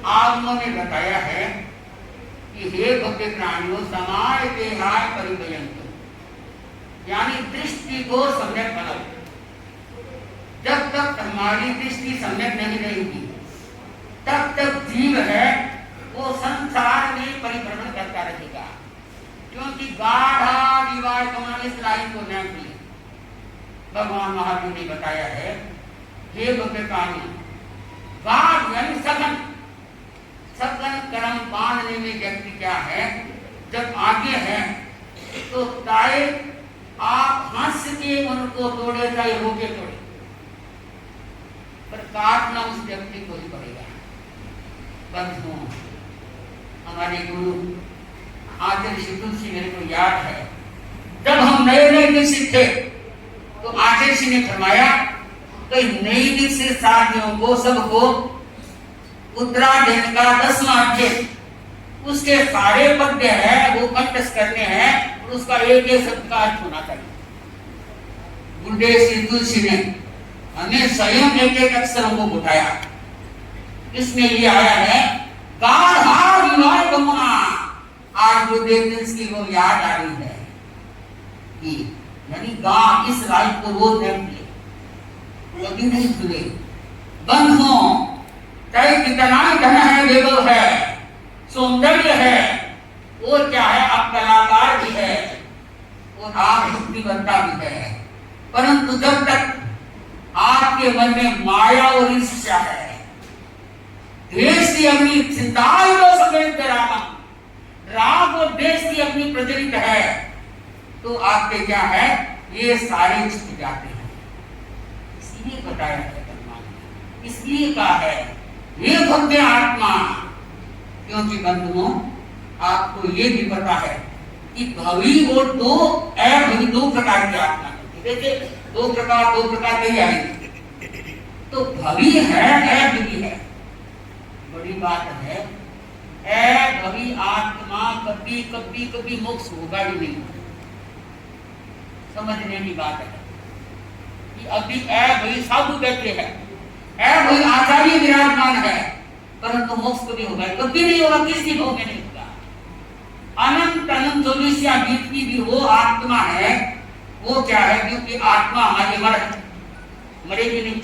आगमों ने बताया है कि हे भक्ति प्राणियों समाय देहाय परिवयंत, यानी दृष्टि को सम्यक बनाओ। जब तक हमारी दृष्टि सम्यक नहीं रहेगी तब तक जीव है वो संसार में परिभ्रमण करता रहेगा, क्योंकि गाढ़ा दीवार कमान इस लाइन को न भी भगवान महावीर ने बताया है। हे भक्त प्राणी, गाढ़ यानी सघन, सघन कर्म बांधने में व्यक्ति क्या है, जब आगे है तो चाहे आप हंस के उनको तोड़े चाहे रोके तोड़े, पर काटना उस व्यक्ति को ही पड़ेगा। बंधुओं, हमारे गुरु आचार्य श्री तुलसी मेरे को याद है, जब हम नए नए दीक्षित थे तो आचार्य श्री ने फरमाया कि नई दीक्षित साथियों को सबको उत्तरायण का 10वां अध्याय उसके सारे पद्य है वो कंठस्थ करने हैं और उसका एक एक शब्द का अर्थ होना चाहिए। गुरुदेव श्री तुलसी ने हमें स्वयं एक एक अक्षरों को बताया। इसमें ये आया है गाढ़ा विवाह गमना। आज गुरुदेव जी की वो याद आ रही है कि यानी गा इस रात को रोज देख कभी नहीं भूले। बंधुओं, चाहे कितना धन है, वैभव है, सौंदर्य है, और क्या है, आप कलाकार भी है और आप बुद्धिमत्ता भी है, परंतु जब तक आपके मन में माया और ईर्ष्या है, द्वेष की अग्नि राग और द्वेष की अग्नि प्रज्वलित है, तो आपके क्या है, ये सारे छिप जाते हैं। इसलिए बताया है भगवान ने, इसलिए कहा है ये भव्य आत्मा, क्योंकि बंधुओं आपको ये भी पता है कि भवी और अभवी दो प्रकार की आत्मा है। देखिए दो प्रकार के ही आएंगे, तो भवी है अभवी है। बड़ी बात है, अभवी आत्मा कभी कभी कभी मोक्ष होगा ही नहीं। समझने की बात है कि अभी अभवी साधु बैठे हैं, अभवी आचार्य विराजमान है, परंतु मोक्ष कभी होगा, कभी नहीं होगा, किसी भोग में नहीं होगा। अनंत अनंत जोलिसिया बीतती भी वो आत्मा है, वो क्या है, क्योंकि आत्मा हमारी मरेगी नहीं,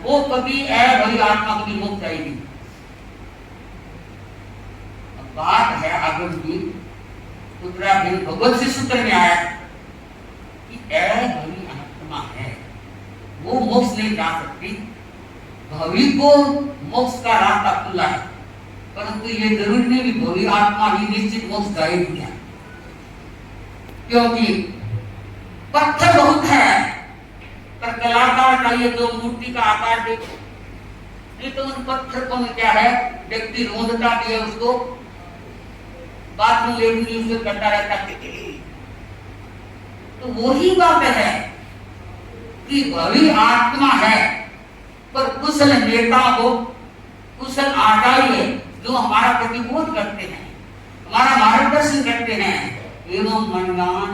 वो कभी अभवी आत्मा कभी मोक्ष जाएगी। बात है आगे की उत्तराखंड भगवत से सूत्र में आया कि अभवी आत्मा है वो मोक्ष नहीं जा सकती। भवी को मोक्ष का रास्ता खुला है, परंतु ये जरूरी नहीं कि भवी आत्मा ही निश्चित मोक्ष जाएगी क्या, क्योंकि पत्थर बहुत है, पर कलाकार चाहिए जो मूर्ति का आकार देखो, नहीं तो उन पत्थर को क्या है, व्यक्ति रोंदता भी है, उसको बाथरूम लेटरिन यूज करता रहता है। तो वही बात है कि भवी आत्मा है, पर कुशल नेता हो, कुशल आचार्य जो हमारा प्रतिबोध करते हैं, हमारा मार्गदर्शन करते हैं, एवं मनगान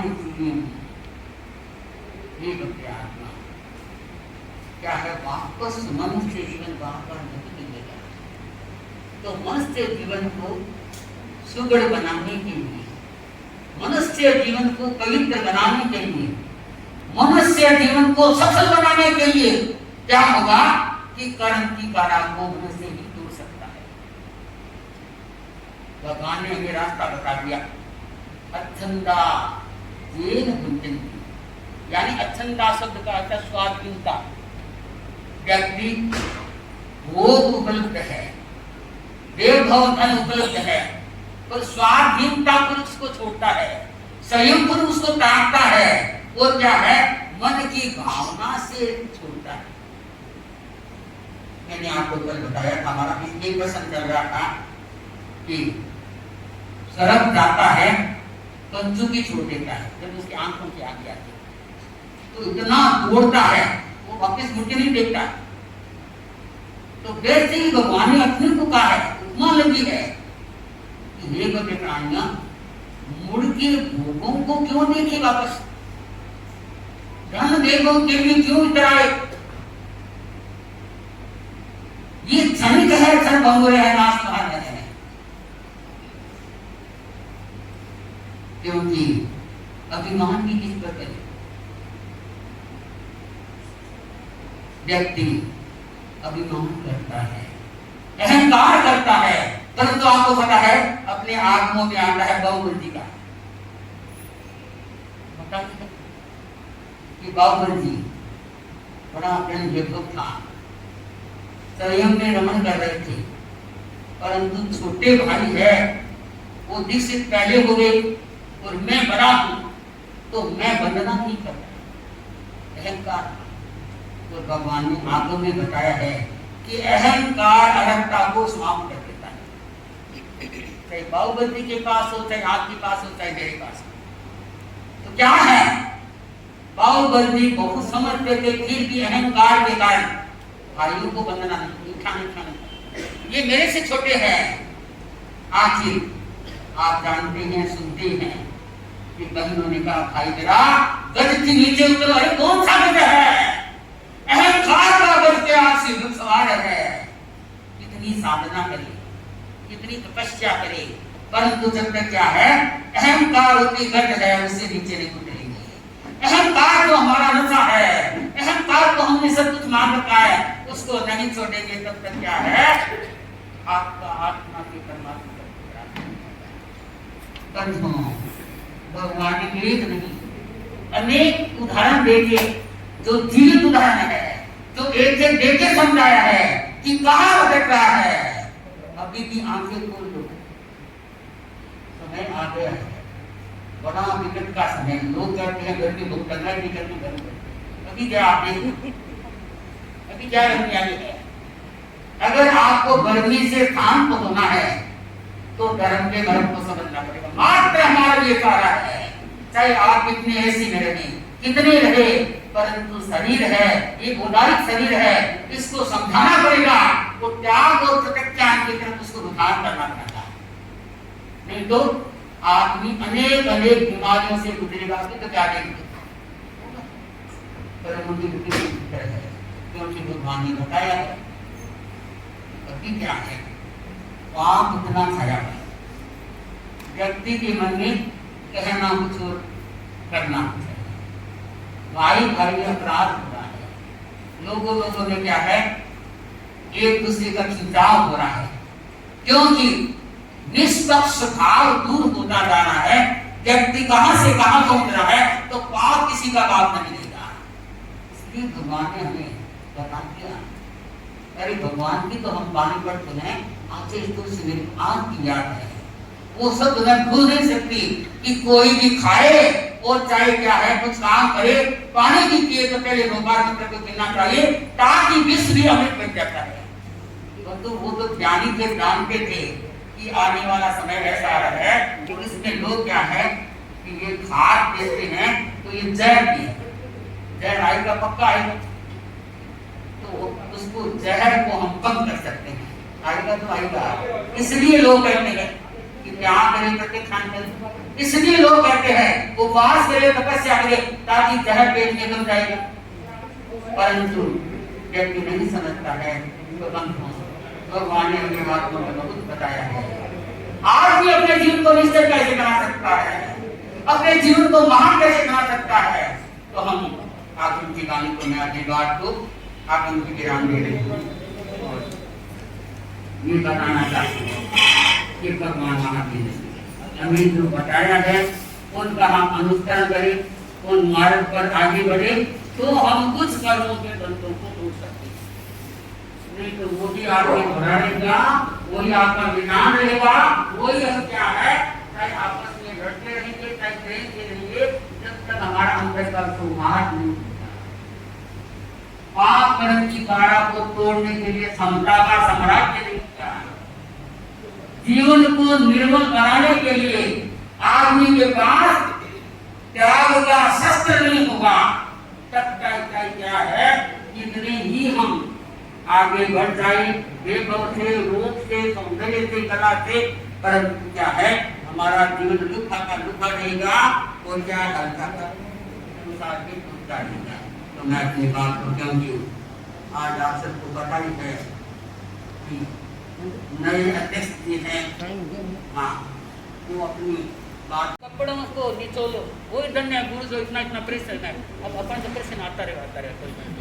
आत्मा क्या है, वापस मनुष्य जीवन वापस नहीं मिलेगा। तो मनुष्य जीवन को सुगढ़ बनाने के लिए, मनुष्य जीवन को पवित्र बनाने के लिए, मनुष्य जीवन को सफल बनाने के लिए क्या होगा कि कर्म की काराग को मनुष्य ही तोड़ सकता है। भगवान ने हमें रास्ता बता दिया। अच्छंदा जेन भुंजन्ति, यानी अच्छंदा शब्द का अर्थ स्वाधीनता। व्यक्ति भोग उपलब्ध है, वैभव धन उपलब्ध है, पर स्वाधीनता पर उसको छोड़ता है, संयम पर उसको ताकता है, और क्या है, मन की भावना से छोड़ता है। मैंने आपको कल बताया था, हमारा एक प्रश्न चल रहा था कि सरफ जाता है कंचू की छोड़ देता है, जब उसकी आंखों से आगे आती है तो इतना दौड़ता है वो वापस मुझे नहीं देखता। तो वैसे ही भगवान ने अपने को कहा है, उपमा लगी है कि हे बड़े प्राणियां, मुड़ के भोगों को क्यों देखे वापस, धन देवों के लिए क्यों इतराए। ये क्षणिक है, क्षण भंगुर है ना, अभिमान भी किस पर करे? व्यक्ति अभिमान करता है, अहंकार करता है, परंतु आपको पता है अपने आत्मों में आता है बाहुबली का। कि बाहुबली बड़ा प्रेम लेखक था, संयम में रमन कर रहे थे, परंतु छोटे भाई है वो दीक्षित पहले हो गए और मैं बड़ा हूं तो मैं वंदना नहीं करता। अहंकार। तो भगवान ने आगों में बताया है कि अहंकार अहंता को समाप्त कर देता है, चाहे बाहुबली के पास हो, चाहे आपके पास हो, चाहे मेरे पास हो। तो क्या है, बाहुबली बहुत समझते थे, फिर भी अहंकार के कारण भाइयों को वंदना नहीं, उठाने ये मेरे से छोटे हैं। आखिर आप जानते हैं, सुनते हैं कि बहनों ने कहा भाई जरा गज के नीचे उतरो। अरे कौन सा गज है? अहंकार का गज के आग से सवार है। कितनी साधना करे, कितनी तपस्या करे, परंतु जब तक क्या है अहंकार उतनी गज है उससे नीचे नहीं उतरेंगे। अहंकार जो हमारा नशा है, अहंकार को हमने सब कुछ मान रखा है, उसको नहीं छोड़ेंगे तब तक क्या है आपका आत्मा के परमात्मा भगवान ने एक नहीं अनेक उदाहरण देके, जो जीवित उदाहरण है, जो एक एक देके समझाया है कि कहाँ भटक रहा है। अभी भी आंखें खोल लो, समय आ गया है, बड़ा विकट का समय। लोग कहते हैं घर के लोग करना नहीं करते, घर में अभी क्या आप अभी क्या गर्मी आई है। अगर आपको गर्मी से शांत होना है तो धर्म के धर्म को समझना पड़ेगा। मात्र हमारा ये कार्य है, चाहे आप कितने ऐसी में रहे, कितने रहे, परंतु शरीर है, ये उदारित शरीर है, इसको समझाना पड़ेगा। वो त्याग और प्रत्यज्ञान की तरफ उसको रुझान करना पड़ेगा, नहीं तो आदमी अनेक अनेक बीमारियों से गुजरेगा। तो क्या देंगे, क्योंकि भगवान ने बताया है अभी क्या है पाप उतना छाया है। व्यक्ति के मन में कहना कुछ और करना कुछ है, भाई भाई अपराध हो रहा है, लोगों में क्या है एक दूसरे का खिंचाव हो रहा है, क्योंकि निष्पक्ष भाव दूर होता जा रहा है। व्यक्ति कहां से कहां पहुंच रहा है तो पाप किसी का बाप नहीं देगा। इसलिए भगवान ने हमें बता दिया। अरे भगवान की तो हम बाणी पढ़ते हैं, आखिर तो आज की याद है, वो सब मैं भूल नहीं सकती कि कोई भी खाए और चाहे क्या है कुछ काम करे, पानी भी पिए तो पहले भगवान मंत्र को गिनना चाहिए, ताकि विश्व भी अमृत बन जाता है। तो वो तो ज्ञानी थे, जानते थे कि आने वाला समय ऐसा आ रहा है कि इसमें लोग क्या है कि ये खाद देते हैं तो ये जहर भी है, जहर आएगा पक्का आएगा, तो उसको जहर को हम कम कर सकते हैं, आएगा तो आएगा। इसलिए लोग कहते हैं कि त्याग करें करके खान करें, इसलिए लोग कहते हैं उपवास करें तपस्या करें ताकि जहर पेट में कम जाएगा। परंतु व्यक्ति नहीं समझता है तो भगवान ने हमें बात में बहुत बताया है। आज भी अपने जीवन को निश्चय कैसे बना सकता है, अपने जीवन को महान कैसे बना सकता है, तो हम आखिर की गाने को मैं अपनी बात को आप उनकी विराम दे रहे हैं। ये बताना चाहते हैं कि भगवान महावीर ने हमें जो बताया है उनका हम अनुसरण करें, उन मार्ग पर आगे बढ़े तो हम कुछ कर्मों के बंधों को तोड़ सकते हैं। नहीं तो वो भी आपके भरा रहेगा, वही आपका विनाश रहेगा, वही हम क्या है चाहे आपस में लड़ते रहेंगे, चाहे प्रेम से रहेंगे, जब तक हमारा अंतर का सौहार्द नहीं होगा। पाप कर्म की बाड़ा को तोड़ने के लिए समता का साम्राज्य नहीं होता। जीवन को निर्मल बनाने के लिए आदमी के पास त्याग का शस्त्र नहीं होगा। तब तक क्या है कितने ही हम आगे बढ़ जाए वैभव से, रूप से, सौंदर्य से, कला से, परंतु क्या है हमारा जीवन लुका का लुका रहेगा और क्या हल्का का अनुसार के टूटता रहेगा। तो मैं अपनी बात को क्योंकि आज आप सबको पता ही है कि नए अध्यक्ष जी हैं, हाँ वो अपनी बात कपड़ों को निचोलो, वही धन्य है गुरु जो इतना इतना प्रेस है। अब अपन तो प्रेस आता रहेगा कोई